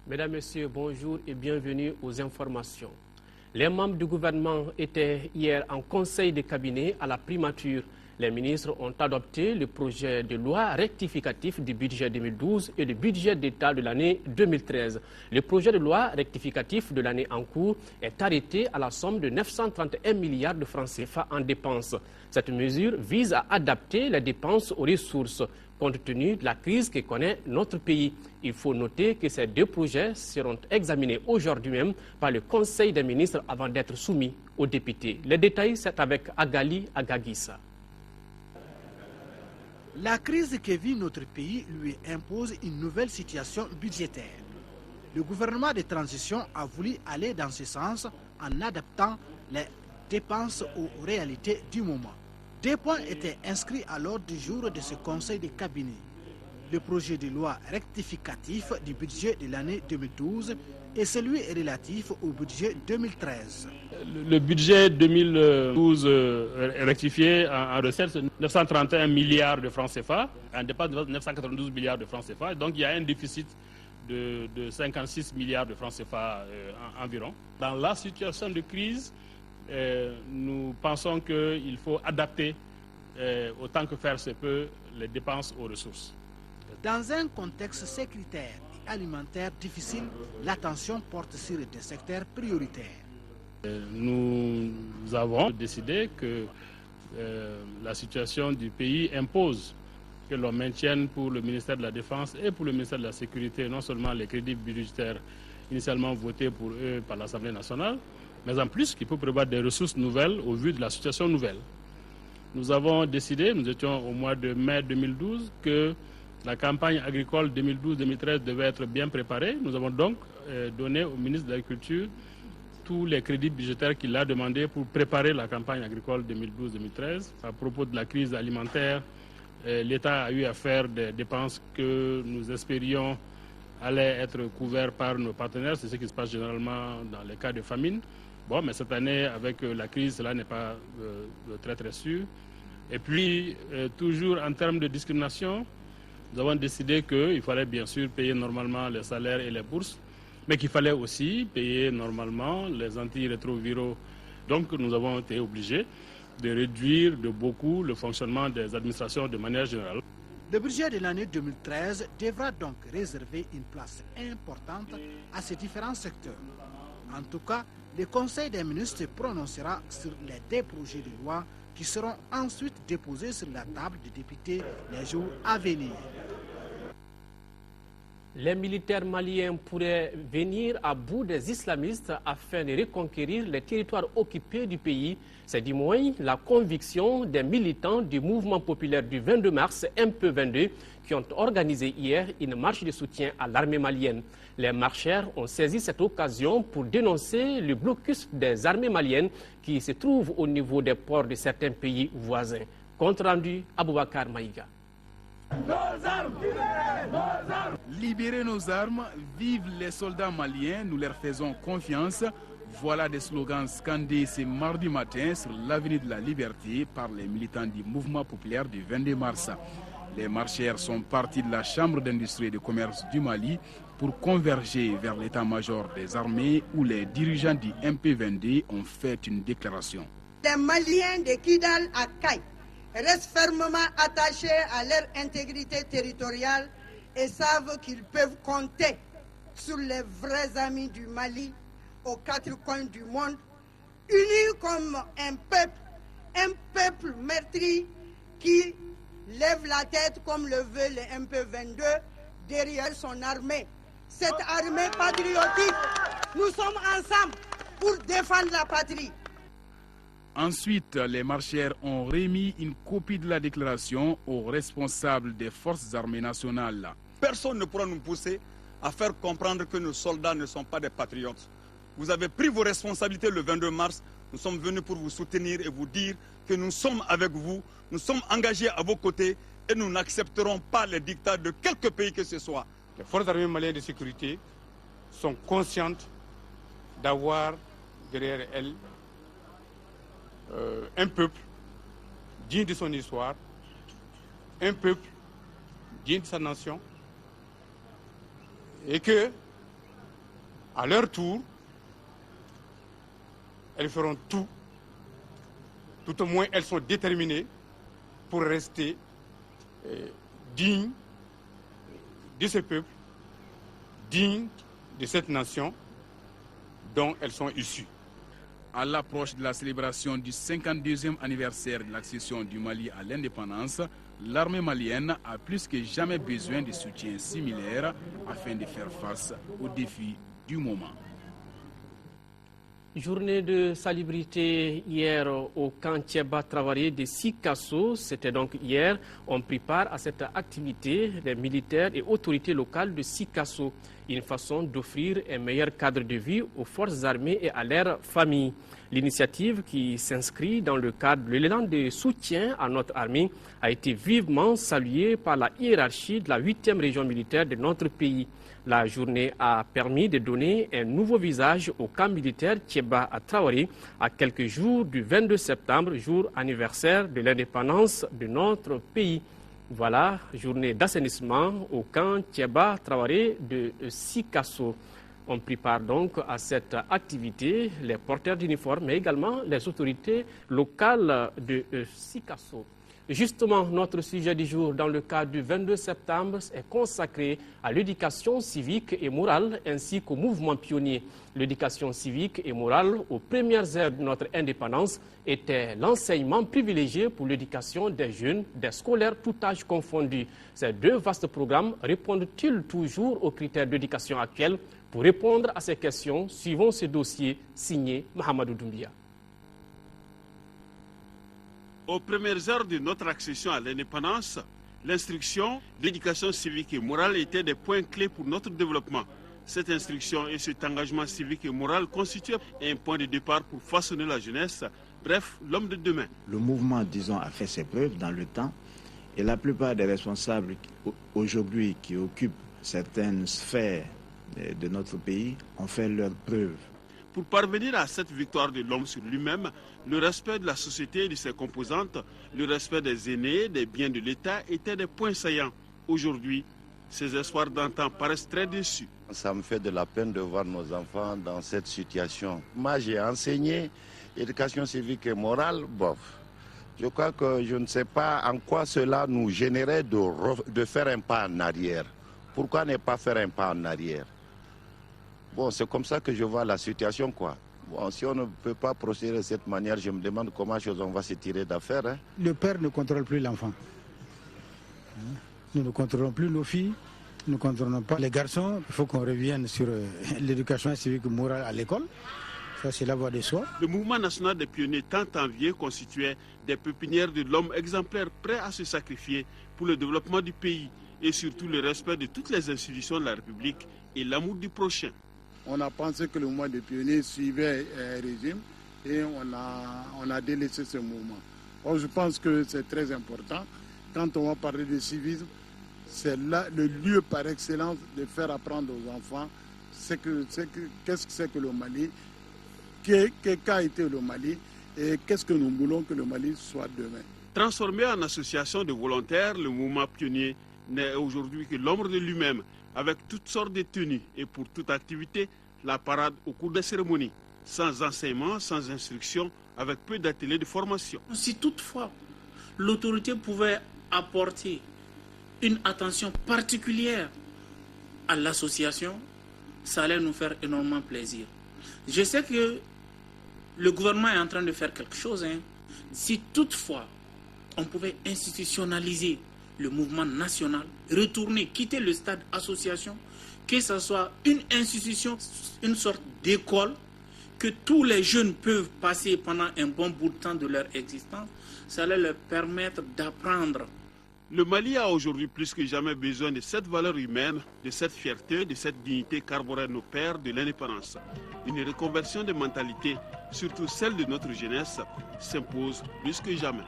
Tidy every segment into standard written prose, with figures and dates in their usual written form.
Mesdames, Messieurs, bonjour et bienvenue aux informations. Les membres du gouvernement étaient hier en conseil de cabinet à la primature. Les ministres ont adopté le projet de loi rectificatif du budget 2012 et le budget d'État de l'année 2013. Le projet de loi rectificatif de l'année en cours est arrêté à la somme de 931 milliards de francs CFA en dépenses. Cette mesure vise à adapter les dépenses aux ressources compte tenu de la crise que connaît notre pays. Il faut noter que ces deux projets seront examinés aujourd'hui même par le Conseil des ministres avant d'être soumis aux députés. Les détails, c'est avec Agali Agagissa. La crise que vit notre pays lui impose une nouvelle situation budgétaire. Le gouvernement de transition a voulu aller dans ce sens en adaptant les dépenses aux réalités du moment. Deux points étaient inscrits à l'ordre du jour de ce conseil de cabinet. Le projet de loi rectificatif du budget de l'année 2012 et celui relatif au budget 2013. Le budget 2012 rectifié en recettes, c'est 931 milliards de francs CFA, en dépense de 992 milliards de francs CFA. Donc il y a un déficit de 56 milliards de francs CFA environ. Dans la situation de crise, nous pensons qu'il faut adapter autant que faire se peut les dépenses aux ressources. Dans un contexte sécuritaire et alimentaire difficile, l'attention porte sur des secteurs prioritaires. Nous avons décidé que la situation du pays impose que l'on maintienne pour le ministère de la Défense et pour le ministère de la Sécurité non seulement les crédits budgétaires initialement votés pour eux par l'Assemblée nationale, mais en plus qu'il faut prévoir des ressources nouvelles au vu de la situation nouvelle. Nous avons décidé, nous étions au mois de mai 2012, que la campagne agricole 2012-2013 devait être bien préparée. Nous avons donc donné au ministre de l'Agriculture tous les crédits budgétaires qu'il a demandés pour préparer la campagne agricole 2012-2013. À propos de la crise alimentaire, l'État a eu à faire des dépenses que nous espérions allaient être couvertes par nos partenaires. C'est ce qui se passe généralement dans les cas de famine. Bon, mais cette année, avec la crise, cela n'est pas très sûr. Et puis, toujours en termes de discrimination, nous avons décidé qu'il fallait bien sûr payer normalement les salaires et les bourses, mais qu'il fallait aussi payer normalement les antirétroviraux. Donc, nous avons été obligés de réduire de beaucoup le fonctionnement des administrations de manière générale. Le budget de l'année 2013 devra donc réserver une place importante à ces différents secteurs. En tout cas, le Conseil des ministres se prononcera sur les deux projets de loi qui seront ensuite déposés sur la table des députés les jours à venir. Les militaires maliens pourraient venir à bout des islamistes afin de reconquérir les territoires occupés du pays. C'est du moins la conviction des militants du mouvement populaire du 22 mars, MP22, qui ont organisé hier une marche de soutien à l'armée malienne. Les marcheurs ont saisi cette occasion pour dénoncer le blocus des armées maliennes qui se trouvent au niveau des ports de certains pays voisins. Compte rendu, Aboubakar Maïga. Nos armes, libérez nos armes. Libérez nos armes, vive les soldats maliens, nous leur faisons confiance. Voilà des slogans scandés ce mardi matin sur l'avenue de la Liberté par les militants du mouvement populaire du 22 mars. Les marcheurs sont partis de la Chambre d'industrie et de commerce du Mali pour converger vers l'état-major des armées où les dirigeants du MP22 ont fait une déclaration. Les Maliens de Kidal à Kay restent fermement attachés à leur intégrité territoriale et savent qu'ils peuvent compter sur les vrais amis du Mali aux quatre coins du monde, unis comme un peuple meurtri qui lève la tête comme le veut le MP22 derrière son armée. Cette armée patriotique, nous sommes ensemble pour défendre la patrie. Ensuite, les marcheurs ont remis une copie de la déclaration aux responsables des forces armées nationales. Personne ne pourra nous pousser à faire comprendre que nos soldats ne sont pas des patriotes. Vous avez pris vos responsabilités le 22 mars. Nous sommes venus pour vous soutenir et vous dire que nous sommes avec vous, nous sommes engagés à vos côtés et nous n'accepterons pas les dictats de quelque pays que ce soit. Les forces armées maliennes de sécurité sont conscientes d'avoir derrière elles un peuple digne de son histoire, un peuple digne de sa nation, et que À leur tour, elles feront tout au moins elles sont déterminées pour rester dignes de ce peuple, dignes de cette nation dont elles sont issues. À l'approche de la célébration du 52e anniversaire de l'accession du Mali à l'indépendance, l'armée malienne a plus que jamais besoin de soutien similaire afin de faire face aux défis du moment. Journée de salubrité hier au camp Thiéba Traoré de Sikasso. C'était donc hier. On prit part à cette activité, les militaires et autorités locales de Sikasso. Une façon d'offrir un meilleur cadre de vie aux forces armées et à leurs familles. L'initiative qui s'inscrit dans le cadre de l'élan de soutien à notre armée a été vivement saluée par la hiérarchie de la 8e région militaire de notre pays. La journée a permis de donner un nouveau visage au camp militaire Thiéba à Traoré à quelques jours du 22 septembre, jour anniversaire de l'indépendance de notre pays. Voilà, journée d'assainissement au camp Thiéba Traoré de Sikasso. On prit part donc à cette activité, les porteurs d'uniformes, mais également les autorités locales de Sikasso. Justement, notre sujet du jour dans le cadre du 22 septembre est consacré à l'éducation civique et morale ainsi qu'au mouvement pionnier. L'éducation civique et morale aux premières heures de notre indépendance était l'enseignement privilégié pour l'éducation des jeunes, des scolaires tout âge confondus. Ces deux vastes programmes répondent-ils toujours aux critères d'éducation actuels? Pour répondre à ces questions, suivons ce dossier signé Mahamadou Doumbia. Aux premières heures de notre accession à l'indépendance, l'instruction, l'éducation civique et morale étaient des points clés pour notre développement. Cette instruction et cet engagement civique et moral constituent un point de départ pour façonner la jeunesse, bref, l'homme de demain. Le mouvement, disons, a fait ses preuves dans le temps et la plupart des responsables aujourd'hui qui occupent certaines sphères de notre pays ont fait leurs preuves. Pour parvenir à cette victoire de l'homme sur lui-même, le respect de la société et de ses composantes, le respect des aînés, des biens de l'État étaient des points saillants. Aujourd'hui, ces espoirs d'antan paraissent très déçus. Ça me fait de la peine de voir nos enfants dans cette situation. Moi, j'ai enseigné éducation civique et morale, bof. Je crois que je ne sais pas en quoi cela nous gênerait de faire un pas en arrière. Pourquoi ne pas faire un pas en arrière? Bon, c'est comme ça que je vois la situation, quoi. Bon, si on ne peut pas procéder de cette manière, je me demande comment on va se tirer d'affaire. Hein. Le père ne contrôle plus l'enfant. Nous ne contrôlons plus nos filles, nous ne contrôlons pas les garçons. Il faut qu'on revienne sur l'éducation civique et morale à l'école. Ça, c'est la voie de soi. Le mouvement national des pionniers tant envié constituait des pépinières de l'homme exemplaire prêt à se sacrifier pour le développement du pays et surtout le respect de toutes les institutions de la République et l'amour du prochain. On a pensé que le mouvement des pionniers suivait un régime et on a délaissé ce mouvement. Or, je pense que c'est très important. Quand on va parler de civisme, c'est là le lieu par excellence de faire apprendre aux enfants qu'est-ce que c'est que le Mali, qu'a été le Mali et qu'est-ce que nous voulons que le Mali soit demain. Transformé en association de volontaires, le mouvement pionnier n'est aujourd'hui que l'ombre de lui-même, avec toutes sortes de tenues et pour toute activité, la parade au cours des cérémonies, sans enseignement, sans instruction, avec peu d'ateliers de formation. Si toutefois l'autorité pouvait apporter une attention particulière à l'association, ça allait nous faire énormément plaisir. Je sais que le gouvernement est en train de faire quelque chose. Si toutefois on pouvait institutionnaliser le mouvement national, retourner, quitter le stade association, que ce soit une institution, une sorte d'école, que tous les jeunes peuvent passer pendant un bon bout de temps de leur existence, ça allait leur permettre d'apprendre. Le Mali a aujourd'hui plus que jamais besoin de cette valeur humaine, de cette fierté, de cette dignité qu'arboraient nos pères de l'indépendance. Une reconversion de mentalité, surtout celle de notre jeunesse, s'impose plus que jamais.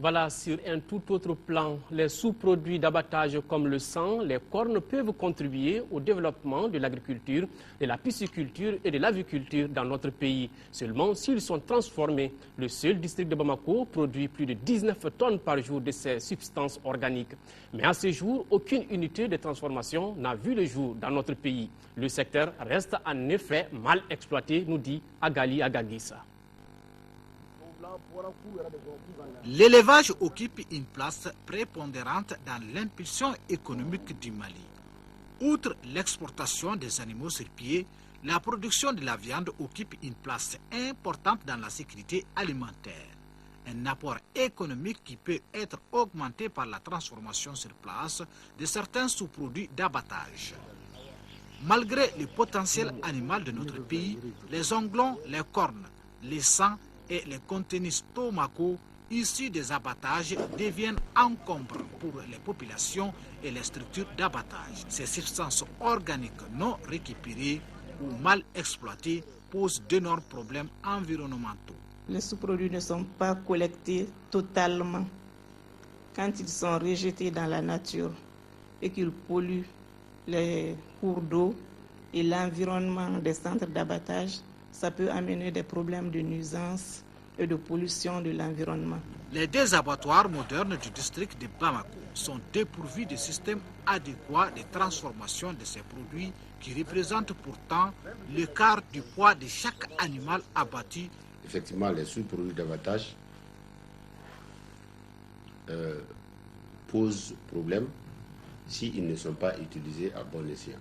Voilà, sur un tout autre plan, les sous-produits d'abattage comme le sang, les cornes peuvent contribuer au développement de l'agriculture, de la pisciculture et de l'aviculture dans notre pays. Seulement s'ils sont transformés. Le seul district de Bamako produit plus de 19 tonnes par jour de ces substances organiques. Mais à ce jour, aucune unité de transformation n'a vu le jour dans notre pays. Le secteur reste en effet mal exploité, nous dit Agali Agagissa. L'élevage occupe une place prépondérante dans l'impulsion économique du Mali. Outre l'exportation des animaux sur pied, la production de la viande occupe une place importante dans la sécurité alimentaire. Un apport économique qui peut être augmenté par la transformation sur place de certains sous-produits d'abattage. Malgré le potentiel animal de notre pays, les onglons, les cornes, les sangs et les contenus stomacaux issus des abattages deviennent encombrants pour les populations et les structures d'abattage. Ces substances organiques non récupérées ou mal exploitées posent d'énormes problèmes environnementaux. Les sous-produits ne sont pas collectés totalement. Quand ils sont rejetés dans la nature et qu'ils polluent les cours d'eau et l'environnement des centres d'abattage, ça peut amener des problèmes de nuisance et de pollution de l'environnement. Les deux abattoirs modernes du district de Bamako sont dépourvus de systèmes adéquats de transformation de ces produits qui représentent pourtant le quart du poids de chaque animal abattu. Effectivement, les sous-produits d'abattage posent problème s'ils ne sont pas utilisés à bon escient.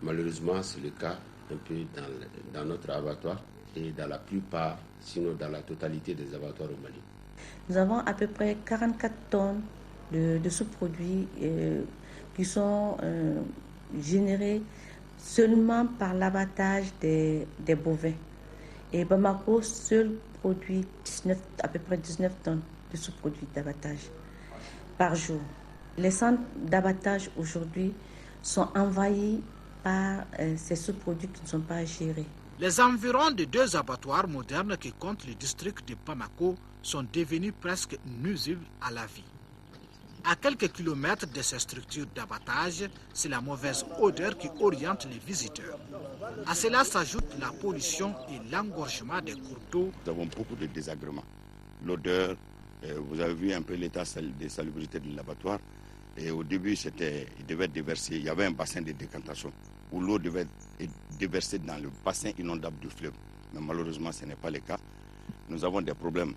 Malheureusement, c'est le cas un peu dans notre abattoir et dans la plupart, sinon dans la totalité des abattoirs au Mali. Nous avons à peu près 44 tonnes de sous-produits qui sont générés seulement par l'abattage des bovins. Et Bamako seul produit à peu près 19 tonnes de sous-produits d'abattage par jour. Les centres d'abattage aujourd'hui sont envahis par ces sous-produits qui ne sont pas gérés. Les environs de deux abattoirs modernes qui comptent le district de Bamako sont devenus presque nuisibles à la vie. À quelques kilomètres de ces structures d'abattage, c'est la mauvaise odeur qui oriente les visiteurs. À cela s'ajoute la pollution et l'engorgement des cours d'eau. Nous avons beaucoup de désagréments. L'odeur, vous avez vu un peu l'état de salubrité de l'abattoir. Et au début, il devait déverser, il y avait un bassin de décantation où l'eau devait être déversée dans le bassin inondable du fleuve. Mais malheureusement, ce n'est pas le cas. Nous avons des problèmes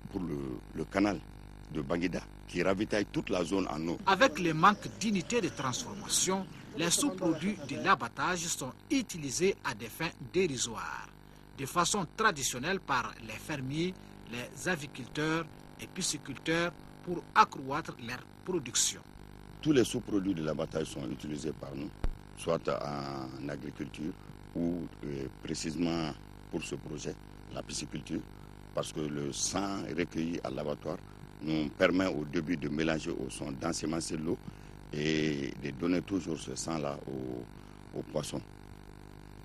pour le canal de Banguida qui ravitaille toute la zone en eau. Avec le manque d'unités de transformation, les sous-produits de l'abattage sont utilisés à des fins dérisoires, de façon traditionnelle par les fermiers, les aviculteurs et pisciculteurs pour accroître leur production. Tous les sous-produits de l'abattage sont utilisés par nous, soit en agriculture ou précisément pour ce projet, la pisciculture, parce que le sang recueilli à l'abattoir nous permet au début de mélanger au son, d'ensemencer l'eau et de donner toujours ce sang-là aux poissons.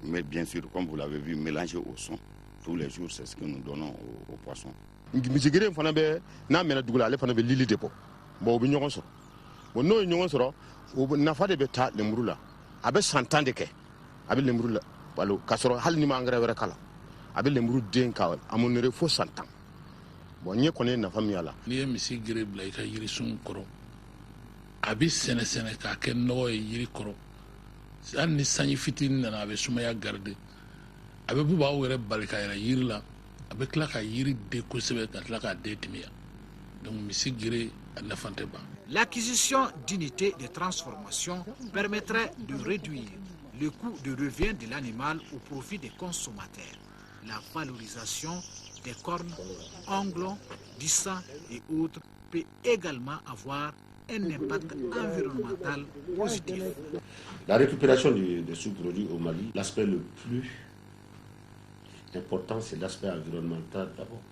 Mais bien sûr, comme vous l'avez vu, mélanger au son, tous les jours, c'est ce que nous donnons aux poissons. Bon no ñongon soro o nafa de beta le murula abe santande ke abe le murula balo kasoro hal ni ma engrais wera kala abe le muru den kawal amonere fo santan bon nye koné nafa mi ala ni misi gire bla ka yiri sun koro abi sene ka ken no yiri koro an ni sanyi fitin na abe sumaya garde abe buba wera balka ira yiri la abe kla ka yiri de ko sebe ka kla ka de timia donc misi gire na fante ba. L'acquisition d'unités de transformation permettrait de réduire le coût de revient de l'animal au profit des consommateurs. La valorisation des cornes, ongles, du sang et autres peut également avoir un impact environnemental positif. La récupération des sous-produits au Mali, l'aspect le plus important, c'est l'aspect environnemental d'abord.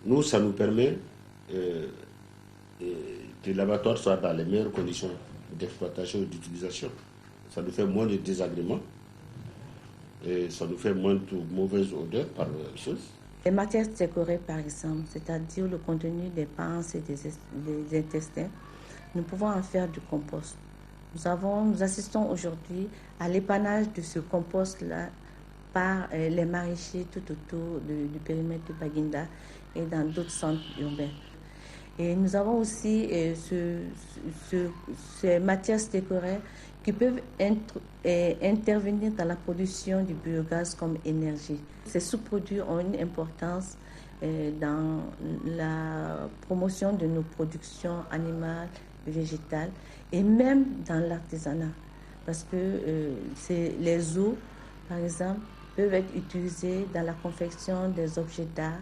Nous, ça nous permet que l'abattoir soit dans les meilleures conditions d'exploitation et d'utilisation. Ça nous fait moins de désagréments et ça nous fait moins de mauvaises odeurs par chose. Les matières décorées, par exemple, c'est-à-dire le contenu des panses et des intestins, nous pouvons en faire du compost. Nous assistons aujourd'hui à l'épannage de ce compost-là par les maraîchers tout autour du périmètre de Baguinda et dans d'autres centres urbains. Et nous avons aussi ces matières décorées qui peuvent intervenir dans la production du biogaz comme énergie. Ces sous-produits ont une importance dans la promotion de nos productions animales, végétales et même dans l'artisanat. Parce que les os, par exemple, peuvent être utilisés dans la confection des objets d'art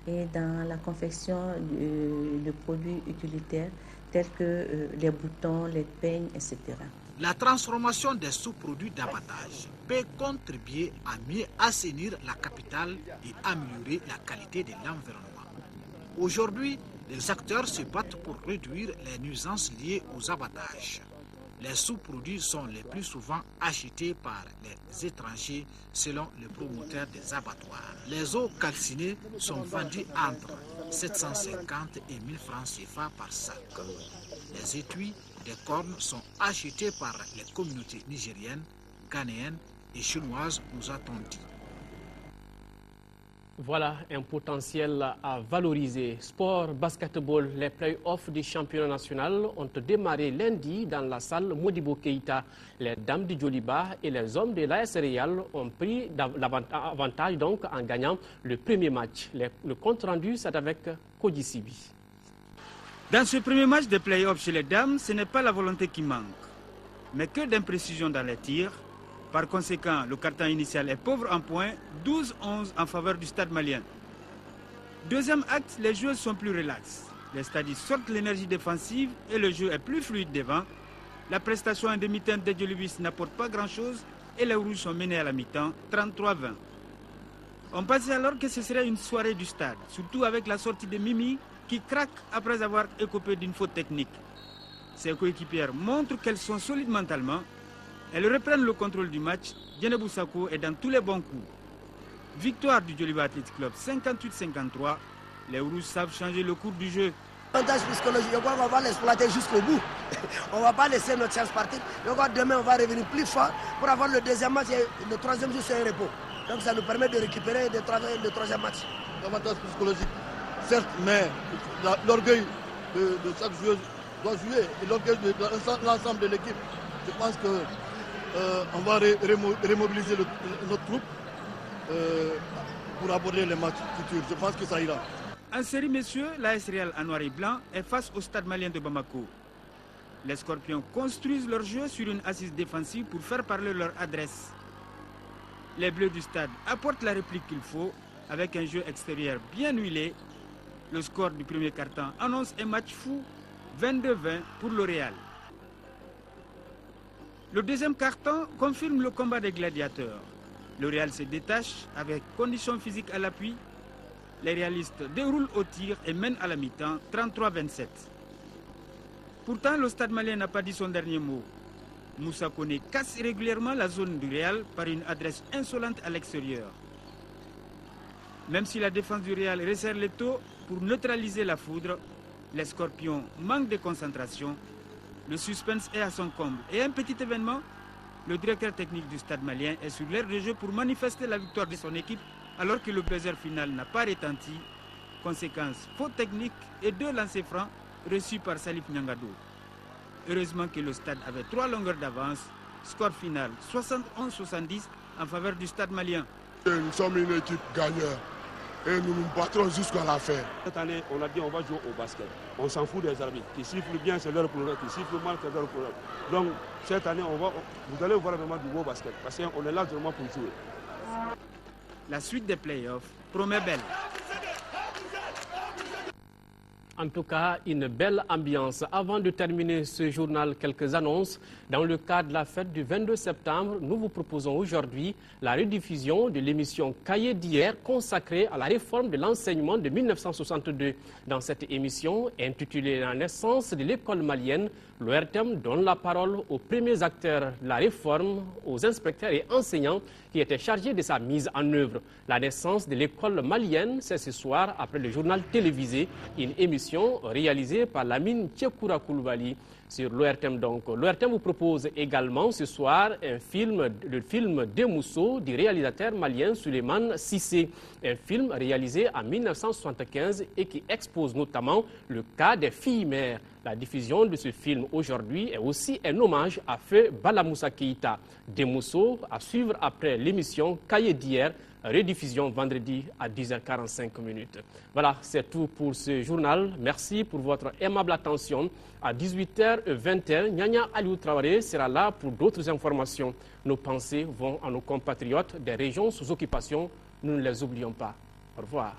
et dans la confection de produits utilitaires tels que les boutons, les peignes, etc. La transformation des sous-produits d'abattage peut contribuer à mieux assainir la capitale et améliorer la qualité de l'environnement. Aujourd'hui, les acteurs se battent pour réduire les nuisances liées aux abattages. Les sous-produits sont les plus souvent achetés par les étrangers selon le promoteur des abattoirs. Les os calcinés sont vendus entre 750 et 1000 francs CFA par sac. Les étuis des cornes sont achetés par les communautés nigériennes, ghanéennes et chinoises, nous a-t-on dit. Voilà un potentiel à valoriser. Sport, basketball, les play-offs du championnat national ont démarré lundi dans la salle Modibo Keïta. Les dames du Djoliba et les hommes de l'AS Real ont pris l'avantage donc en gagnant le premier match. Le compte rendu, c'est avec Koji Sibi. Dans ce premier match de play-off chez les dames, ce n'est pas la volonté qui manque, mais que d'imprécision dans les tirs. Par conséquent, le carton initial est pauvre en points, 12-11 en faveur du Stade Malien. Deuxième acte, les joueurs sont plus relax. Les stadistes sortent l'énergie défensive et le jeu est plus fluide devant. La prestation en demi-teinte des Djolibis n'apporte pas grand-chose et les Rouges sont menés à la mi-temps, 33-20. On pensait alors que ce serait une soirée du stade, surtout avec la sortie de Mimi qui craque après avoir écopé d'une faute technique. Ses coéquipières montrent qu'elles sont solides mentalement. Elles reprennent le contrôle du match. Djenebou Sako est dans tous les bons coups. Victoire du Djoliba Athletic Club 58-53. Les Rouges savent changer le cours du jeu. Avantage psychologique, je crois qu'on va l'exploiter jusqu'au bout. On ne va pas laisser notre chance partir. Je crois que demain on va revenir plus fort pour avoir le deuxième match et le troisième jour c'est un repos. Donc ça nous permet de récupérer et de travailler le troisième match. Avantage psychologique, certes, mais l'orgueil de chaque joueur doit jouer et l'orgueil de l'ensemble de l'équipe. Je pense que on va remobiliser notre troupe pour aborder les matchs futurs. Je pense que ça ira. En série, messieurs, l'AS Real en noir et blanc est face au Stade Malien de Bamako. Les Scorpions construisent leur jeu sur une assise défensive pour faire parler leur adresse. Les Bleus du Stade apportent la réplique qu'il faut avec un jeu extérieur bien huilé. Le score du premier quart-temps annonce un match fou, 22-20 pour le Real. Le deuxième quart-temps confirme le combat des gladiateurs. Le Real se détache avec conditions physiques à l'appui. Les réalistes déroulent au tir et mènent à la mi-temps 33-27. Pourtant, le Stade Malien n'a pas dit son dernier mot. Moussa Koné casse régulièrement la zone du Real par une adresse insolente à l'extérieur. Même si la défense du Real resserre les taux pour neutraliser la foudre, les Scorpions manquent de concentration. Le suspense est à son comble. Et un petit événement, le directeur technique du Stade Malien est sur l'aire de jeu pour manifester la victoire de son équipe alors que le buzzer final n'a pas retenti. Conséquence, faute technique et 2 lancers francs reçus par Salif Nyangado. Heureusement que le stade avait 3 longueurs d'avance. Score final 71-70 en faveur du Stade Malien. Nous sommes une équipe gagnante et nous nous battrons jusqu'à la fin. Cette année, on a dit on va jouer au basket. On s'en fout des arbitres. Qui sifflent bien, c'est leur problème. Qui sifflent mal, c'est leur problème. Donc, cette année, vous allez voir vraiment du beau basket. Parce qu'on est là vraiment pour jouer. La suite des playoffs promet belle. En tout cas, une belle ambiance. Avant de terminer ce journal, quelques annonces. Dans le cadre de la fête du 22 septembre, nous vous proposons aujourd'hui la rediffusion de l'émission Cahiers d'hier consacrée à la réforme de l'enseignement de 1962. Dans cette émission, intitulée La naissance de l'école malienne, l'ORTM donne la parole aux premiers acteurs de la réforme, aux inspecteurs et enseignants qui étaient chargés de sa mise en œuvre. La naissance de l'école malienne, c'est ce soir, après le journal télévisé, une émission réalisée par Lamine Tchekoura Koulibaly sur l'ORTM. Donc, l'ORTM vous propose également ce soir le film Demousso du réalisateur malien Suleiman Sissé, un film réalisé en 1975 et qui expose notamment le cas des filles mères. La diffusion de ce film aujourd'hui est aussi un hommage à Feu Bala Moussa Keïta. Demousso à suivre après l'émission Cahiers d'hier, rediffusion vendredi à 10h45. Voilà, c'est tout pour ce journal. Merci pour votre aimable attention. À 18h20, Nyanya Aliou Traoré sera là pour d'autres informations. Nos pensées vont à nos compatriotes des régions sous occupation. Nous ne les oublions pas. Au revoir.